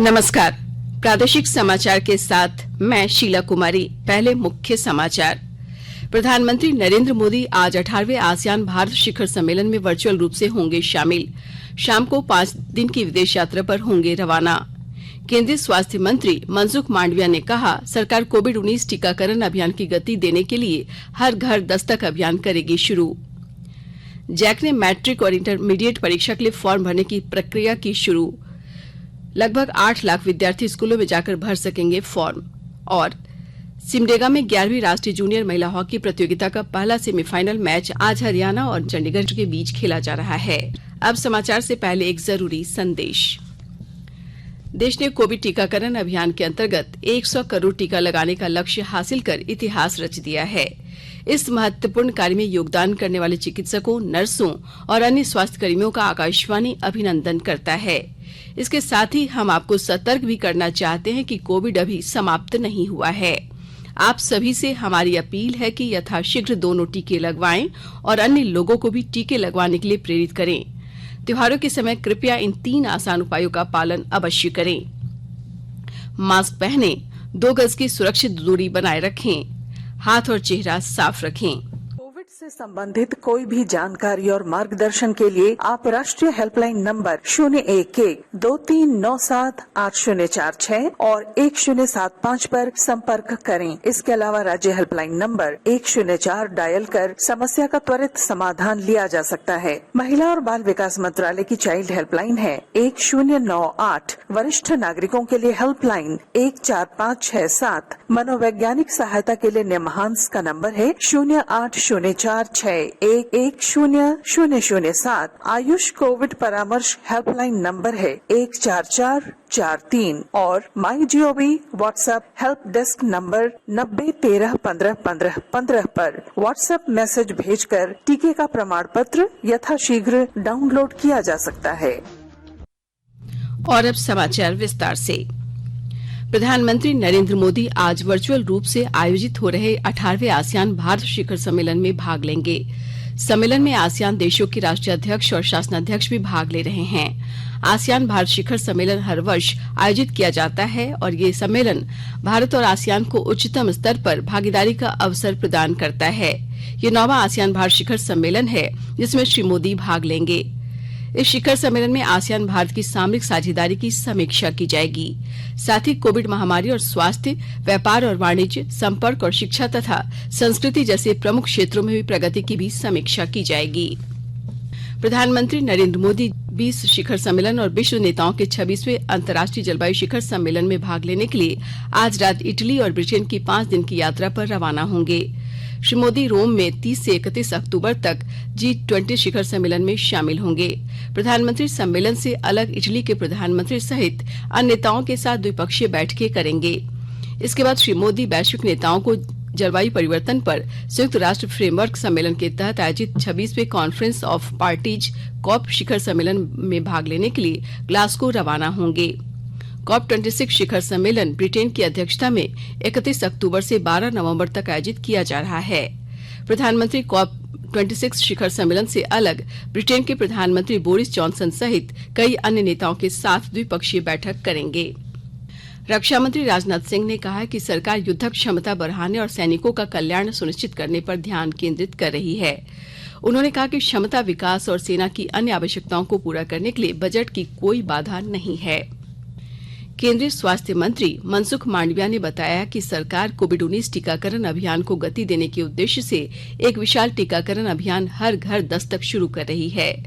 नमस्कार। प्रादेशिक समाचार के साथ मैं शीला कुमारी। पहले मुख्य समाचार। प्रधानमंत्री नरेंद्र मोदी आज 18वें आसियान भारत शिखर सम्मेलन में वर्चुअल रूप से होंगे शामिल। शाम को 5 दिन की विदेश यात्रा पर होंगे रवाना। केंद्रीय स्वास्थ्य मंत्री मनसुख मांडविया ने कहा, सरकार कोविड-19 टीकाकरण अभियान की गति देने के लिए हर घर दस्तक अभियान करेगी शुरू। जैक ने मैट्रिक और इंटरमीडिएट परीक्षा के लिए फॉर्म भरने की प्रक्रिया की शुरू। लगभग 8 लाख विद्यार्थी स्कूलों में जाकर भर सकेंगे फॉर्म। और सिमडेगा में 11वीं राष्ट्रीय जूनियर महिला हॉकी प्रतियोगिता का पहला सेमीफाइनल मैच आज हरियाणा और चंडीगढ़ के बीच खेला जा रहा है। अब समाचार से पहले एक जरूरी संदेश। देश ने कोविड टीकाकरण अभियान के अंतर्गत 100 करोड़ टीका लगाने का लक्ष्य हासिल कर इतिहास रच दिया है। इस महत्वपूर्ण कार्य में योगदान करने वाले चिकित्सकों, नर्सों और अन्य स्वास्थ्य कर्मियों का आकाशवाणी अभिनंदन करता है। इसके साथ ही हम आपको सतर्क भी करना चाहते हैं कि कोविड अभी समाप्त नहीं हुआ है। आप सभी से हमारी अपील है कि यथाशीघ्र दोनों टीके लगवाएं और अन्य लोगों को भी टीके लगवाने के लिए प्रेरित करें। त्योहारों के समय कृपया इन 3 आसान उपायों का पालन अवश्य करें। मास्क पहनें, 2 गज की सुरक्षित दूरी बनाए रखें, हाथ और चेहरा साफ रखें। कोविड से संबंधित कोई भी जानकारी और मार्गदर्शन के लिए आप राष्ट्रीय हेल्पलाइन नंबर 0112397804 और 1075 पर संपर्क करें। इसके अलावा राज्य हेल्पलाइन नंबर 104 डायल कर समस्या का त्वरित समाधान लिया जा सकता है। महिला और बाल विकास मंत्रालय की चाइल्ड हेल्पलाइन है 1098। वरिष्ठ नागरिकों के लिए हेल्पलाइन 14567। मनोवैज्ञानिक सहायता के लिए निमहांस का नंबर है 0804611007। आयुष कोविड परामर्श हेल्पलाइन नंबर है 14443 और MyGov WhatsApp help desk number 90131515 पर व्हाट्सएप मैसेज भेजकर टीके का प्रमाण पत्र यथाशीघ्र डाउनलोड किया जा सकता है। और अब समाचार विस्तार से। प्रधानमंत्री नरेंद्र मोदी आज वर्चुअल रूप से आयोजित हो रहे 18वें आसियान भारत शिखर सम्मेलन में भाग लेंगे। सम्मेलन में आसियान देशों के राष्ट्रीय अध्यक्ष और शासनाध्यक्ष भी भाग ले रहे हैं। आसियान भारत शिखर सम्मेलन हर वर्ष आयोजित किया जाता है और ये सम्मेलन भारत और आसियान को उच्चतम स्तर पर भागीदारी का अवसर प्रदान करता है। ये 9वां आसियान भारत शिखर सम्मेलन है जिसमें श्री मोदी भाग लेंगे। इस शिखर सम्मेलन में आसियान भारत की सामरिक साझेदारी की समीक्षा की जाएगी। साथ ही कोविड महामारी और स्वास्थ्य, व्यापार और वाणिज्य, संपर्क और शिक्षा तथा संस्कृति जैसे प्रमुख क्षेत्रों में हुई प्रगति की भी समीक्षा की जाएगी। प्रधानमंत्री नरेंद्र मोदी 20 शिखर सम्मेलन और विश्व नेताओं के 26वें अंतर्राष्ट्रीय जलवायु शिखर सम्मेलन में भाग लेने के लिए आज रात इटली और ब्रिटेन की 5 दिन की यात्रा पर रवाना होंगे। श्री मोदी रोम में 30 से 31 अक्टूबर तक G20 शिखर सम्मेलन में शामिल होंगे। प्रधानमंत्री सम्मेलन से अलग इटली के प्रधानमंत्री सहित अन्य नेताओं के साथ द्विपक्षीय बैठकें करेंगे। इसके बाद श्री मोदी वैश्विक नेताओं को जलवायु परिवर्तन पर संयुक्त राष्ट्र फ्रेमवर्क सम्मेलन के तहत आयोजित 26वें कॉन्फ्रेंस ऑफ पार्टीज कॉप शिखर सम्मेलन में भाग लेने के लिए ग्लासगो रवाना होंगे। COP26 शिखर सम्मेलन ब्रिटेन की अध्यक्षता में 31 अक्टूबर से 12 नवंबर तक आयोजित किया जा रहा है। प्रधानमंत्री COP26 शिखर सम्मेलन से अलग ब्रिटेन के प्रधानमंत्री बोरिस जॉनसन सहित कई अन्य नेताओं के साथ द्विपक्षीय बैठक करेंगे। रक्षा मंत्री राजनाथ सिंह ने कहा है कि सरकार युद्धक क्षमता बढ़ाने और सैनिकों का कल्याण सुनिश्चित करने पर ध्यान केंद्रित कर रही है। उन्होंने कहा कि क्षमता विकास और सेना की अन्य आवश्यकताओं को पूरा करने के लिए बजट की कोई बाधा नहीं है। केंद्रीय स्वास्थ्य मंत्री मनसुख मांडविया ने बताया कि सरकार कोविड-19 टीकाकरण अभियान को गति देने के उद्देश्य से एक विशाल टीकाकरण अभियान हर घर दस्तक शुरू कर रही है।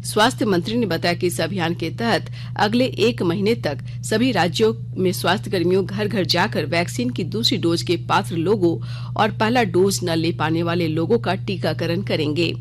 स्वास्थ्य मंत्री ने बताया कि इस अभियान के तहत अगले 1 महीने तक सभी राज्यों में स्वास्थ्य कर्मियों घर घर जाकर वैक्सीन की दूसरी डोज के पात्र लोगों और पहला डोज न ले पाने वाले लोगों का टीकाकरण करेंगे।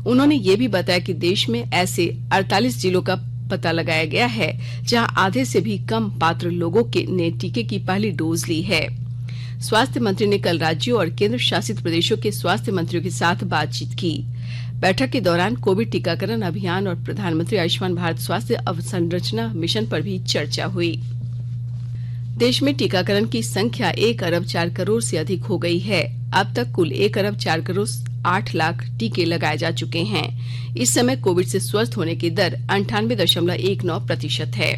उन्होंने ये भी बताया कि देश में ऐसे 48 जिलों का पता लगाया गया है जहां आधे से भी कम पात्र लोगों ने टीके की पहली डोज ली है। स्वास्थ्य मंत्री ने कल राज्यों और केंद्र शासित प्रदेशों के स्वास्थ्य मंत्रियों के साथ बातचीत की। बैठक के दौरान कोविड टीकाकरण अभियान और प्रधानमंत्री आयुष्मान भारत स्वास्थ्य अवसंरचना मिशन पर भी चर्चा हुई। देश में टीकाकरण की संख्या 1 अरब 4 करोड़ से अधिक हो गई है। अब तक कुल 1 अरब 4 करोड़ 8 लाख टीके लगाए जा चुके हैं। इस समय कोविड से स्वस्थ होने की दर 98.19% है।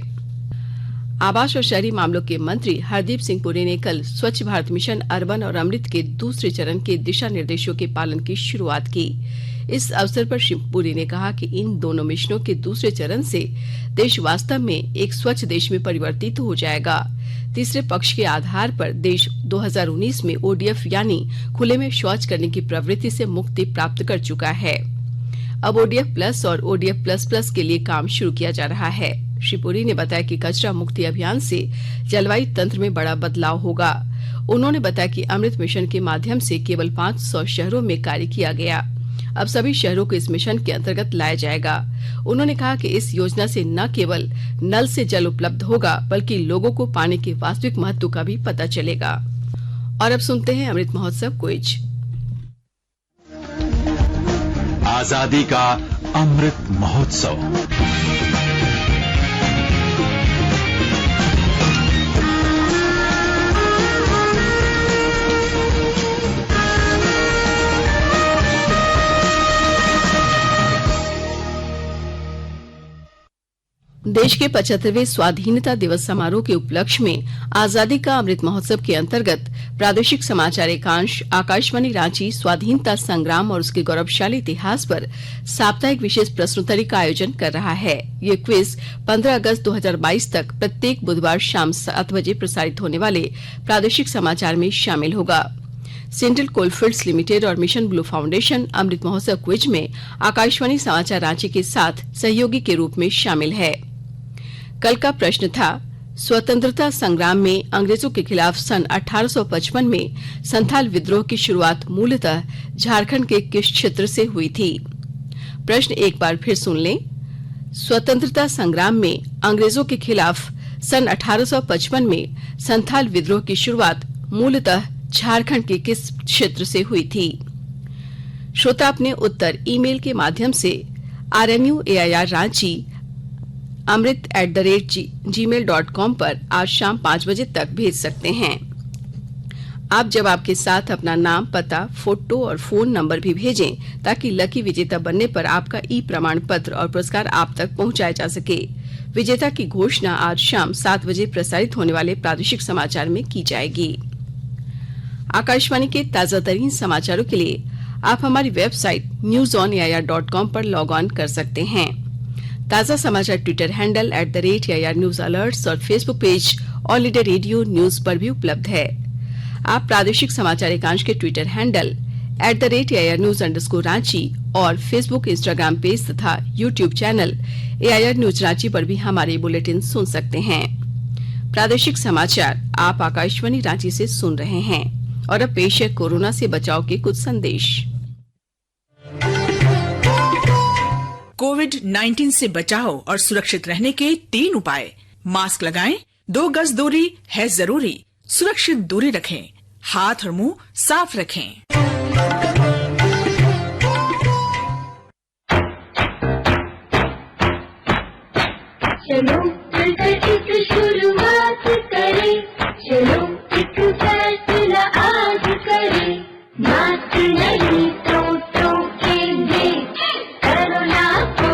आवास और शहरी मामलों के मंत्री हरदीप सिंह पुरी ने कल स्वच्छ भारत मिशन अर्बन और अमृत के दूसरे चरण के दिशा निर्देशों के पालन की शुरुआत की। इस अवसर पर श्री पुरी ने कहा कि इन दोनों मिशनों के दूसरे चरण से देश वास्तव में एक स्वच्छ देश में परिवर्तित हो जाएगा। तीसरे पक्ष के आधार पर देश 2019 में ओडीएफ यानी खुले में शौच करने की प्रवृत्ति से मुक्ति प्राप्त कर चुका है। अब ओडीएफ प्लस और ओडीएफ प्लस प्लस के लिए काम शुरू किया जा रहा है। श्री पुरी ने बताया कि कचरा मुक्ति अभियान से जलवायु तंत्र में बड़ा बदलाव होगा। उन्होंने बताया कि अमृत मिशन के माध्यम से केवल 500 शहरों में कार्य किया गया। अब सभी शहरों को इस मिशन के अंतर्गत लाया जाएगा। उन्होंने कहा कि इस योजना से न केवल नल से जल उपलब्ध होगा बल्कि लोगों को पानी के वास्तविक महत्व का भी पता चलेगा। और अब सुनते हैं अमृत महोत्सव क्विज। आजादी का अमृत महोत्सव। देश के 75वें स्वाधीनता दिवस समारोह के उपलक्ष्य में आजादी का अमृत महोत्सव के अंतर्गत प्रादेशिक समाचार एकांश आकाशवाणी रांची स्वाधीनता संग्राम और उसके गौरवशाली इतिहास पर साप्ताहिक विशेष प्रश्नोत्तरी का आयोजन कर रहा है। ये क्विज 15 अगस्त 2022 तक प्रत्येक बुधवार शाम 7 बजे प्रसारित होने वाले प्रादेशिक समाचार में शामिल होगा। सेंट्रल कोलफील्ड्स लिमिटेड और mission blue foundation Amrit Mahotsav quiz में आकाशवाणी समाचार रांची के साथ सहयोगी के रूप में शामिल है। कल का प्रश्न था, स्वतंत्रता संग्राम में अंग्रेजों के खिलाफ सन 1855 में संथाल विद्रोह की शुरुआत मूलतः झारखंड के किस क्षेत्र से हुई थी? प्रश्न एक बार फिर सुन लें। स्वतंत्रता संग्राम में अंग्रेजों के खिलाफ सन 1855 में संथाल विद्रोह की शुरुआत मूलतः झारखंड के किस क्षेत्र से हुई थी? श्रोता अपने उत्तर ईमेल के माध्यम से RNUAIR रांची amrit@gmail.com पर आज शाम 5 बजे तक भेज सकते हैं। आप जवाब के साथ अपना नाम, पता, फोटो और फोन नंबर भी भेजें ताकि लकी विजेता बनने पर आपका ई प्रमाण पत्र और पुरस्कार आप तक पहुंचाया जा सके। विजेता की घोषणा आज शाम 7 बजे प्रसारित होने वाले प्रादेशिक समाचार में की जाएगी। आकाशवाणी के ताजा तरीन समाचारों के लिए आप हमारी वेबसाइट newsonair.com पर लॉग ऑन कर सकते हैं। ताजा समाचार Twitter handle @AIR news alerts और Facebook page All India Radio news पर भी उपलब्ध है। आप प्रादेशिक समाचार एकांश के Twitter handle @AIR news Ranchi और फेसबुक, इंस्टाग्राम पेज तथा YouTube channel AIR news Ranchi पर भी हमारे बुलेटिन सुन सकते हैं। प्रादेशिक समाचार आप आकाशवाणी रांची से सुन रहे हैं और अब पेश है कोरोना से बचाव के कुछ संदेश। कोविड-19 से बचाव और सुरक्षित रहने के 3 उपाय। मास्क लगाएं, 2 गज दूरी है जरूरी, सुरक्षित दूरी रखें, हाथ और मुंह साफ रखें। चलो मिलकर एक शुरुआत करें, चलो एक फैसला आज करें, मास्क नहीं तो टोकेंगे, कोरोना को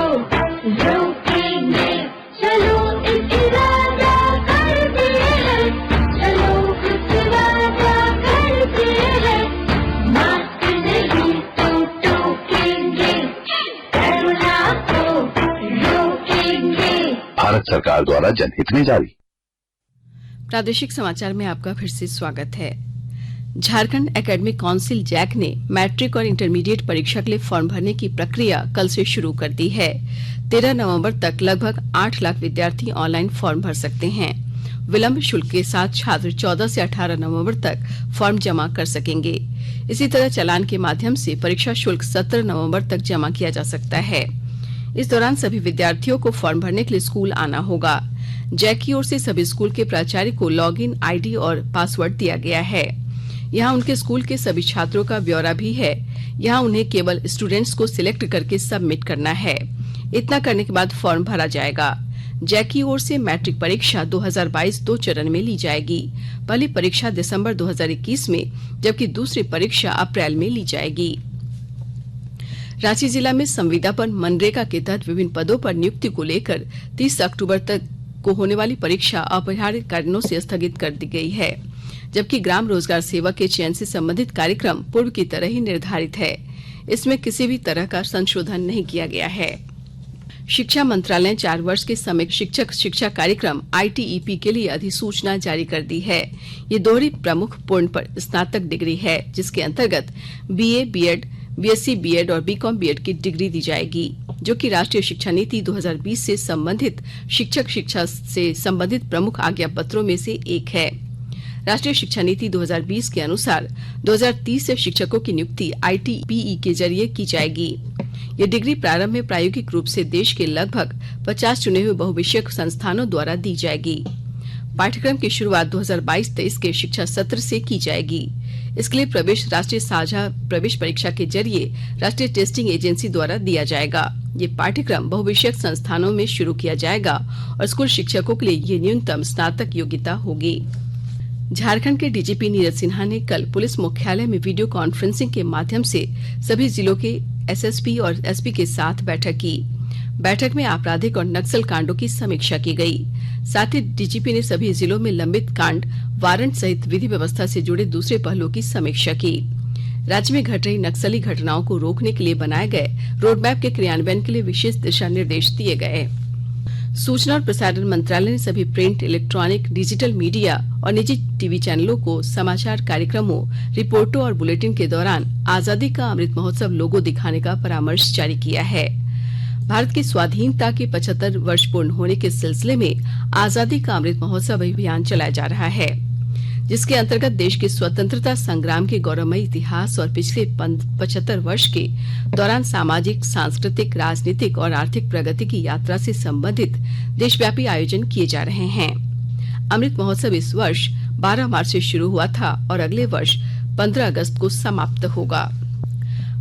रोकेंगे, चलो एक इरादा करते हैं, चलो एक इरादा करते हैं, मास्क नहीं तो टोकेंगे, कोरोना को रोकेंगे। भारत सरकार द्वारा जनहित में जारी। प्रादेशिक समाचार में आपका फिर से स्वागत है। झारखंड एकेडमिक काउंसिल जैक ने मैट्रिक और इंटरमीडिएट परीक्षा के लिए फॉर्म भरने की प्रक्रिया कल से शुरू कर दी है। 13 नवंबर तक लगभग 8 लाख विद्यार्थी ऑनलाइन फॉर्म भर सकते हैं। विलंब शुल्क के साथ छात्र 14 से 18 नवंबर तक फॉर्म जमा कर सकेंगे। इसी तरह चालान के माध्यम से परीक्षा शुल्क 17 नवंबर तक जमा किया जा सकता है। इस दौरान सभी विद्यार्थियों को फॉर्म भरने के लिए स्कूल आना होगा। जैक की ओर से सभी स्कूल के प्राचार्य को लॉगिन आईडी और पासवर्ड दिया गया है। यहाँ उनके स्कूल के सभी छात्रों का ब्यौरा भी है। यहाँ उन्हें केवल स्टूडेंट्स को सिलेक्ट करके सबमिट करना है। इतना करने के बाद फॉर्म भरा जाएगा। जैक की ओर से मैट्रिक परीक्षा 2022 2 चरण में ली जाएगी। पहली परीक्षा दिसंबर 2021 में, जबकि दूसरी परीक्षा अप्रैल में ली जाएगी। रांची जिला में संविदा पर मनरेगा के तहत विभिन्न पदों पर नियुक्ति को लेकर 30 अक्टूबर तक को होने वाली परीक्षा अपरिहार्य कारणों से स्थगित कर दी गई है, जबकि ग्राम रोजगार सेवक के चयन से संबंधित कार्यक्रम पूर्व की तरह ही निर्धारित है। इसमें किसी भी तरह का संशोधन नहीं किया गया है। शिक्षा मंत्रालय ने 4 वर्ष के समग्र शिक्षक शिक्षा कार्यक्रम ITEP के लिए अधिसूचना जारी कर दी है। ये दोहरी प्रमुख पूर्ण पर स्नातक डिग्री है, जिसके अंतर्गत BA, BEd, BSc, BEd और BCom BEd की डिग्री दी जाएगी, जो कि राष्ट्रीय शिक्षा नीति 2020 से संबंधित शिक्षक शिक्षा से संबंधित प्रमुख आज्ञा पत्रों में से एक है। राष्ट्रीय शिक्षा नीति 2020 के अनुसार 2030 से शिक्षकों की नियुक्ति ITPE के जरिए की जाएगी। ये डिग्री प्रारंभ में प्रायोगिक रूप से देश के लगभग 50 चुने हुए बहुविषयक संस्थानों द्वारा दी जाएगी। पाठ्यक्रम की शुरुआत 2022-23 के शिक्षा सत्र से की जाएगी। इसके लिए प्रवेश राष्ट्रीय साझा प्रवेश परीक्षा के जरिए राष्ट्रीय टेस्टिंग एजेंसी द्वारा दिया जाएगा। ये पाठ्यक्रम बहुविषयक संस्थानों में शुरू किया जाएगा और स्कूल शिक्षकों के लिए ये न्यूनतम स्नातक योग्यता होगी। झारखंड के डीजीपी नीरज सिन्हा ने कल पुलिस मुख्यालय में वीडियो कॉन्फ्रेंसिंग के माध्यम से सभी जिलों के SSP और SP के साथ बैठक की। बैठक में आपराधिक और नक्सल कांडों की समीक्षा की गई। साथ ही डीजीपी ने सभी जिलों में लंबित कांड, वारंट सहित विधि व्यवस्था से जुड़े दूसरे पहलुओं की समीक्षा की। राज्य में घट रही नक्सली घटनाओं को रोकने के लिए बनाए गए रोडमैप के क्रियान्वयन के लिए विशेष दिशा निर्देश दिए गए। सूचना और प्रसारण मंत्रालय ने सभी प्रिंट, इलेक्ट्रॉनिक, डिजिटल मीडिया और निजी टीवी चैनलों को समाचार कार्यक्रमों, रिपोर्टों और बुलेटिन के दौरान आजादी का अमृत महोत्सव लोगो दिखाने का परामर्श जारी किया है। भारत की स्वाधीनता के 75 वर्ष पूर्ण होने के सिलसिले में आजादी का अमृत महोत्सव अभियान चलाया जा रहा है, जिसके अंतर्गत देश के स्वतंत्रता संग्राम के गौरवमयी इतिहास और पिछले 75 वर्ष के दौरान सामाजिक, सांस्कृतिक, राजनीतिक और आर्थिक प्रगति की यात्रा से संबंधित देशव्यापी आयोजन किए जा रहे हैं। अमृत महोत्सव इस वर्ष 12 मार्च से शुरू हुआ था और अगले वर्ष 15 अगस्त को समाप्त होगा।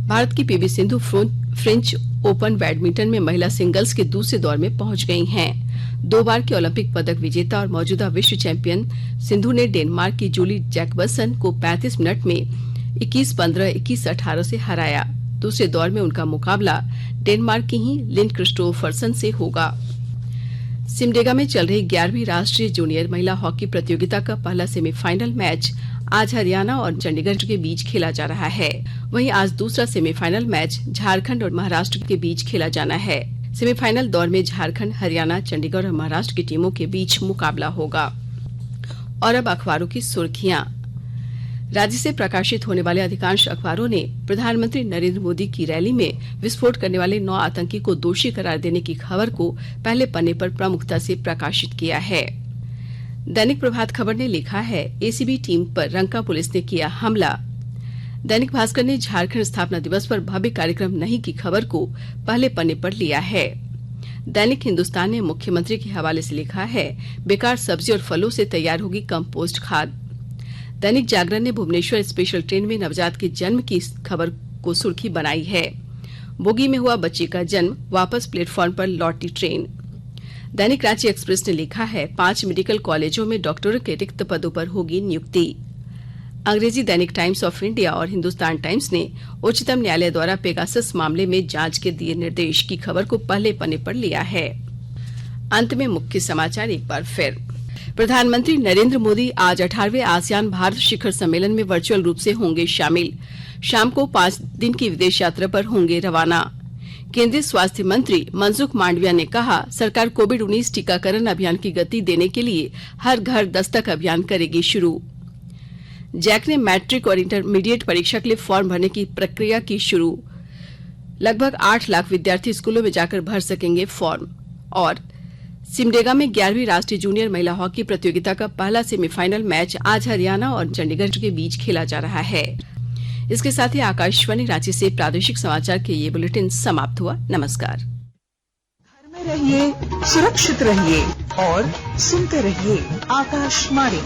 भारत की PV Sindhu French open badminton में महिला सिंगल्स के दूसरे दौर में पहुंच गई हैं। 2 बार की ओलंपिक पदक विजेता और मौजूदा विश्व चैंपियन सिंधु ने डेनमार्क की जूली जैकबसन को 35 मिनट में 21-15, 21-18 से हराया। दूसरे दौर में उनका मुकाबला डेनमार्क की ही लिन क्रिस्टोफरसन से होगा। सिमडेगा में चल रही 11वीं राष्ट्रीय जूनियर महिला हॉकी प्रतियोगिता का पहला सेमीफाइनल मैच आज हरियाणा और चंडीगढ़ के बीच खेला जा रहा है। वहीं आज दूसरा सेमीफाइनल मैच झारखंड और महाराष्ट्र के बीच खेला जाना है। सेमीफाइनल दौर में झारखंड, हरियाणा, चंडीगढ़ और महाराष्ट्र की टीमों के बीच मुकाबला होगा। और अब अखबारों की सुर्खियां। राज्य से प्रकाशित होने वाले अधिकांश अखबारों ने प्रधानमंत्री नरेंद्र मोदी की रैली में विस्फोट करने वाले 9 आतंकी को दोषी करार देने की खबर को पहले पन्ने पर प्रमुखता से प्रकाशित किया है। दैनिक प्रभात खबर ने लिखा है, ACB टीम पर रंका पुलिस ने किया हमला। दैनिक भास्कर ने झारखंड स्थापना दिवस पर भव्य कार्यक्रम नहीं की खबर को पहले पन्ने पर लिया है। दैनिक हिंदुस्तान ने मुख्यमंत्री के हवाले से लिखा है, बेकार सब्जी और फलों से तैयार होगी कंपोस्ट खाद। दैनिक जागरण ने भुवनेश्वर स्पेशल ट्रेन में नवजात के जन्म की खबर को सुर्खी बनाई है। बोगी में हुआ बच्ची का जन्म, वापस प्लेटफॉर्म पर लौटी ट्रेन। दैनिक रांची एक्सप्रेस ने लिखा है, 5 मेडिकल कॉलेजों में डॉक्टरों के रिक्त पदों पर होगी नियुक्ति। अंग्रेजी दैनिक टाइम्स ऑफ इंडिया और हिंदुस्तान टाइम्स ने उच्चतम न्यायालय द्वारा पेगासस मामले में जांच के दिए निर्देश की खबर को पहले पन्ने पर लिया है। अंत में मुख्य समाचार एक बार फिर। प्रधानमंत्री नरेंद्र मोदी आज 18वें आसियान भारत शिखर सम्मेलन में वर्चुअल रूप से होंगे शामिल। शाम को 5 दिन की विदेश यात्रा पर होंगे रवाना। केंद्रीय स्वास्थ्य मंत्री मनसुख मांडविया ने कहा, सरकार कोविड-19 टीकाकरण अभियान की गति देने के लिए हर घर दस्तक अभियान करेगी शुरू। जैक ने मैट्रिक और इंटरमीडिएट परीक्षा के लिए फॉर्म भरने की प्रक्रिया की शुरू। लगभग 8 लाख विद्यार्थी स्कूलों में जाकर भर सकेंगे फॉर्म। और सिमडेगा में 11वीं राष्ट्रीय जूनियर महिला हॉकी प्रतियोगिता का पहला सेमीफाइनल मैच आज हरियाणा और चंडीगढ़ के बीच खेला जा रहा है। इसके साथ ही आकाशवाणी रांची से प्रादेशिक समाचार के ये बुलेटिन समाप्त हुआ। नमस्कार। घर में रहिए, सुरक्षित रहिए और सुनते रहिए आकाशवाणी।